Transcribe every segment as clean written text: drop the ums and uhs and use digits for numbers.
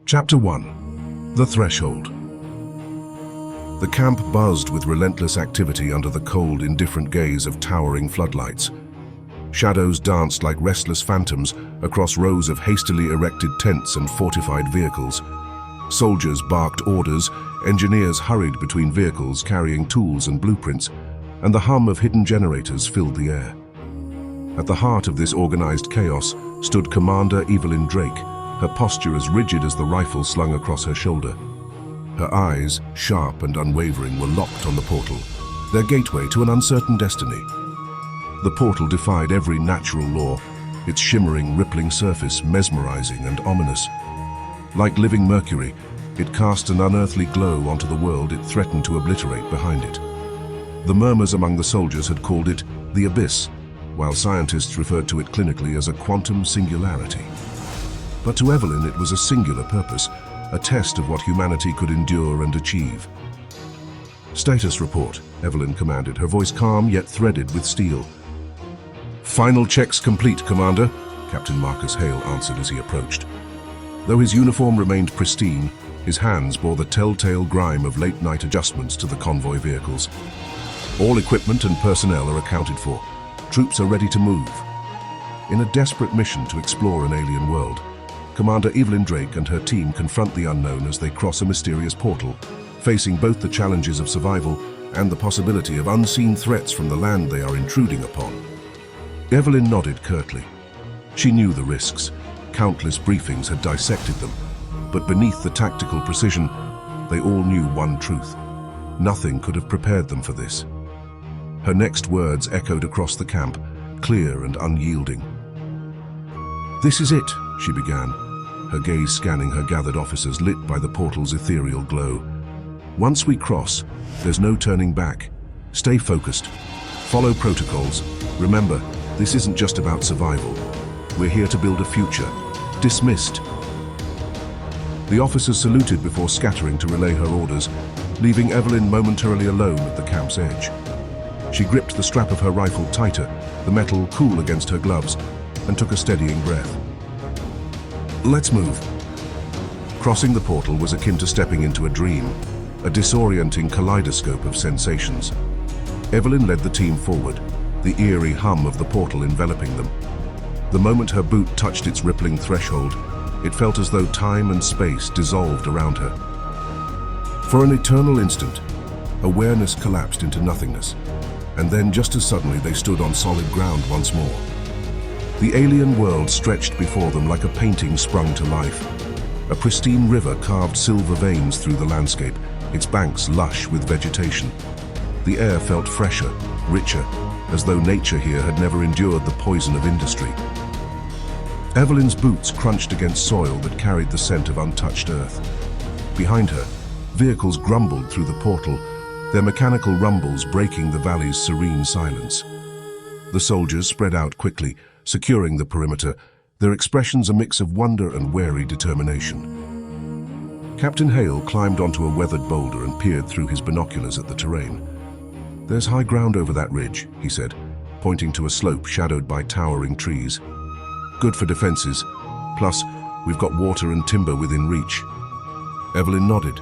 Chapter 1. The Threshold. The camp buzzed with relentless activity under the cold, indifferent gaze of towering floodlights. Shadows danced like restless phantoms across rows of hastily erected tents and fortified vehicles. Soldiers barked orders, engineers hurried between vehicles carrying tools and blueprints, and the hum of hidden generators filled the air. At the heart of this organized chaos stood Commander Evelyn Drake, her posture as rigid as the rifle slung across her shoulder. Her eyes, sharp and unwavering, were locked on the portal, their gateway to an uncertain destiny. The portal defied every natural law, its shimmering, rippling surface mesmerizing and ominous. Like living mercury, it cast an unearthly glow onto the world it threatened to obliterate behind it. The murmurs among the soldiers had called it the Abyss, while scientists referred to it clinically as a quantum singularity. But to Evelyn it was a singular purpose, a test of what humanity could endure and achieve. "Status report," Evelyn commanded, her voice calm yet threaded with steel. "Final checks complete, Commander," Captain Marcus Hale answered as he approached. Though his uniform remained pristine, his hands bore the telltale grime of late-night adjustments to the convoy vehicles. All equipment and personnel are accounted for. Troops are ready to move. In a desperate mission to explore an alien world, Commander Evelyn Drake and her team confront the unknown as they cross a mysterious portal, facing both the challenges of survival and the possibility of unseen threats from the land they are intruding upon. Evelyn nodded curtly. She knew the risks. Countless briefings had dissected them, but beneath the tactical precision, they all knew one truth. Nothing could have prepared them for this. Her next words echoed across the camp, clear and unyielding. "This is it," she began, her gaze scanning her gathered officers lit by the portal's ethereal glow. "Once we cross, there's no turning back. Stay focused. Follow protocols. Remember, this isn't just about survival. We're here to build a future. Dismissed." The officers saluted before scattering to relay her orders, leaving Evelyn momentarily alone at the camp's edge. She gripped the strap of her rifle tighter, the metal cool against her gloves, and took a steadying breath. "Let's move." Crossing the portal was akin to stepping into a dream, a disorienting kaleidoscope of sensations. Evelyn led the team forward, the eerie hum of the portal enveloping them. The moment her boot touched its rippling threshold, it felt as though time and space dissolved around her. For an eternal instant, awareness collapsed into nothingness, and then just as suddenly they stood on solid ground once more. The alien world stretched before them like a painting sprung to life. A pristine river carved silver veins through the landscape, its banks lush with vegetation. The air felt fresher, richer, as though nature here had never endured the poison of industry. Evelyn's boots crunched against soil that carried the scent of untouched earth. Behind her, vehicles grumbled through the portal, their mechanical rumbles breaking the valley's serene silence. The soldiers spread out quickly, securing the perimeter, their expressions a mix of wonder and wary determination. Captain Hale climbed onto a weathered boulder and peered through his binoculars at the terrain. "There's high ground over that ridge," he said, pointing to a slope shadowed by towering trees. "Good for defenses. Plus, we've got water and timber within reach." Evelyn nodded.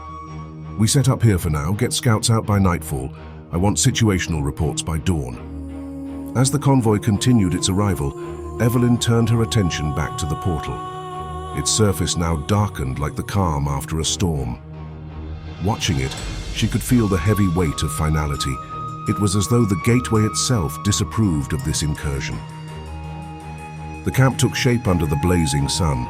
"We set up here for now, get scouts out by nightfall. I want situational reports by dawn." As the convoy continued its arrival, Evelyn turned her attention back to the portal. Its surface now darkened like the calm after a storm. Watching it, she could feel the heavy weight of finality. It was as though the gateway itself disapproved of this incursion. The camp took shape under the blazing sun.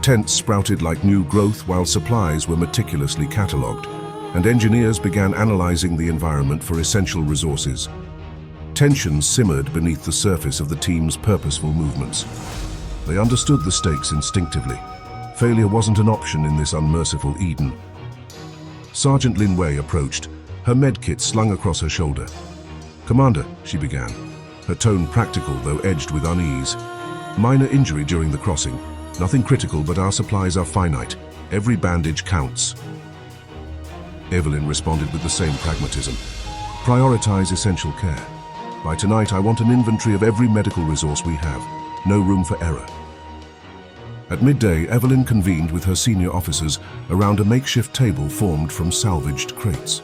Tents sprouted like new growth while supplies were meticulously catalogued, and engineers began analyzing the environment for essential resources. Tension simmered beneath the surface of the team's purposeful movements. They understood the stakes instinctively. Failure wasn't an option in this unmerciful Eden. Sergeant Lin Wei approached, her medkit slung across her shoulder. "Commander," she began, her tone practical though edged with unease. "Minor injury during the crossing. Nothing critical, but our supplies are finite. Every bandage counts." Evelyn responded with the same pragmatism. "Prioritize essential care. By tonight, I want an inventory of every medical resource we have. No room for error." At midday, Evelyn convened with her senior officers around a makeshift table formed from salvaged crates.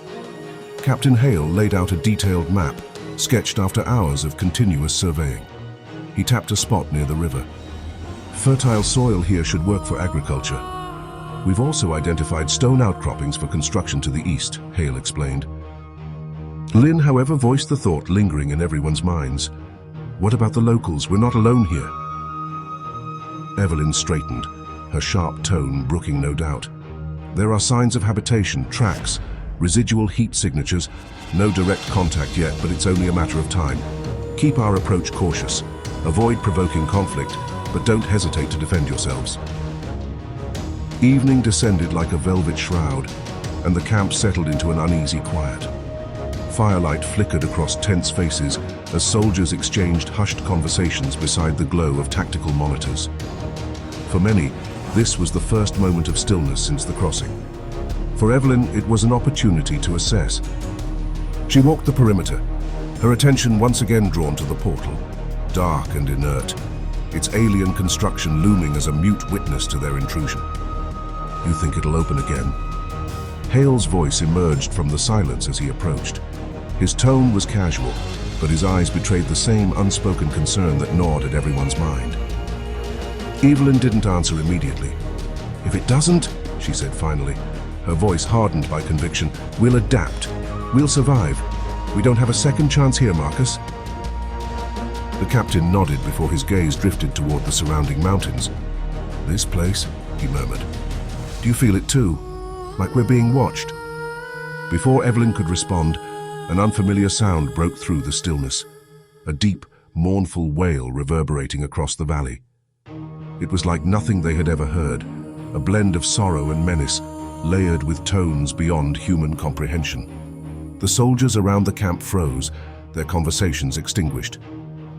Captain Hale laid out a detailed map, sketched after hours of continuous surveying. He tapped a spot near the river. Fertile soil here should work for agriculture. We've also identified stone outcroppings for construction to the east, Hale explained. Lynn, however, voiced the thought lingering in everyone's minds. What about the locals? We're not alone here. Evelyn straightened, her sharp tone brooking no doubt. There are signs of habitation, tracks, residual heat signatures. No direct contact yet, but it's only a matter of time. Keep our approach cautious. Avoid provoking conflict, but don't hesitate to defend yourselves. Evening descended like a velvet shroud, and the camp settled into an uneasy quiet. Firelight flickered across tense faces as soldiers exchanged hushed conversations beside the glow of tactical monitors. For many, this was the first moment of stillness since the crossing. For Evelyn, it was an opportunity to assess. She walked the perimeter, her attention once again drawn to the portal, dark and inert, its alien construction looming as a mute witness to their intrusion. You think it'll open again? Hale's voice emerged from the silence as he approached. His tone was casual, but his eyes betrayed the same unspoken concern that gnawed at everyone's mind. Evelyn didn't answer immediately. If it doesn't, she said finally, her voice hardened by conviction, we'll adapt. We'll survive. We don't have a second chance here, Marcus. The captain nodded before his gaze drifted toward the surrounding mountains. This place, he murmured. Do you feel it too? Like we're being watched? Before Evelyn could respond, an unfamiliar sound broke through the stillness. A deep, mournful wail reverberating across the valley. It was like nothing they had ever heard, a blend of sorrow and menace, layered with tones beyond human comprehension. The soldiers around the camp froze, their conversations extinguished.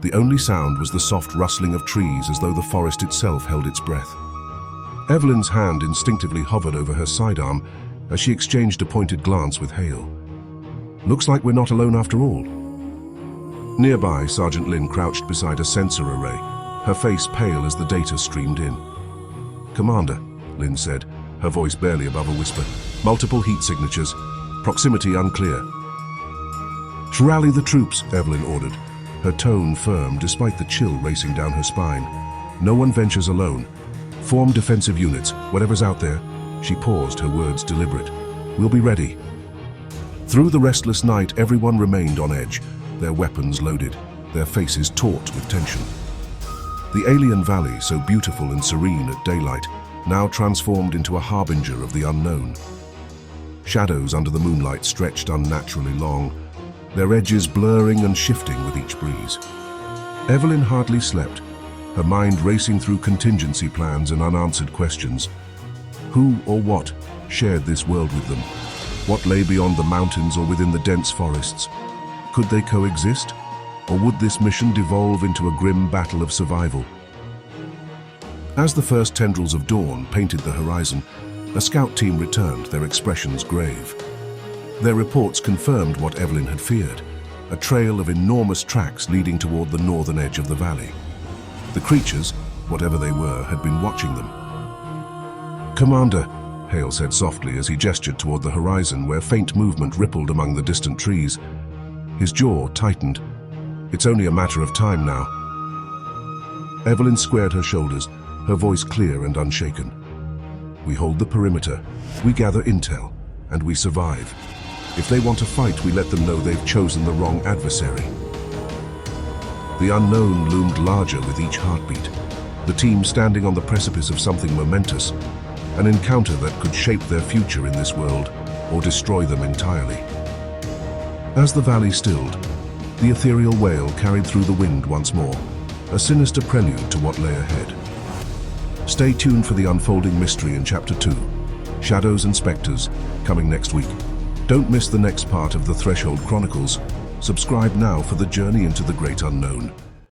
The only sound was the soft rustling of trees as though the forest itself held its breath. Evelyn's hand instinctively hovered over her sidearm as she exchanged a pointed glance with Hale. Looks like we're not alone after all. Nearby, Sergeant Lynn crouched beside a sensor array, her face pale as the data streamed in. Commander, Lynn said, her voice barely above a whisper. Multiple heat signatures. Proximity unclear. To rally the troops, Evelyn ordered, her tone firm despite the chill racing down her spine. No one ventures alone. Form defensive units, whatever's out there. She paused, her words deliberate. We'll be ready. Through the restless night, everyone remained on edge, their weapons loaded, their faces taut with tension. The alien valley, so beautiful and serene at daylight, now transformed into a harbinger of the unknown. Shadows under the moonlight stretched unnaturally long, their edges blurring and shifting with each breeze. Evelyn hardly slept, her mind racing through contingency plans and unanswered questions. Who or what shared this world with them? What lay beyond the mountains or within the dense forests? Could they coexist? Or would this mission devolve into a grim battle of survival? As the first tendrils of dawn painted the horizon, a scout team returned, their expressions grave. Their reports confirmed what Evelyn had feared, a trail of enormous tracks leading toward the northern edge of the valley. The creatures, whatever they were, had been watching them. Commander, Hale said softly as he gestured toward the horizon where faint movement rippled among the distant trees. His jaw tightened. It's only a matter of time now. Evelyn squared her shoulders, her voice clear and unshaken. We hold the perimeter, we gather intel, and we survive. If they want to fight, we let them know they've chosen the wrong adversary. The unknown loomed larger with each heartbeat, the team standing on the precipice of something momentous, an encounter that could shape their future in this world or destroy them entirely. As the valley stilled, the ethereal wail carried through the wind once more, a sinister prelude to what lay ahead. Stay tuned for the unfolding mystery in Chapter 2, Shadows and Spectres, coming next week. Don't miss the next part of the Threshold Chronicles. Subscribe now for the journey into the great unknown.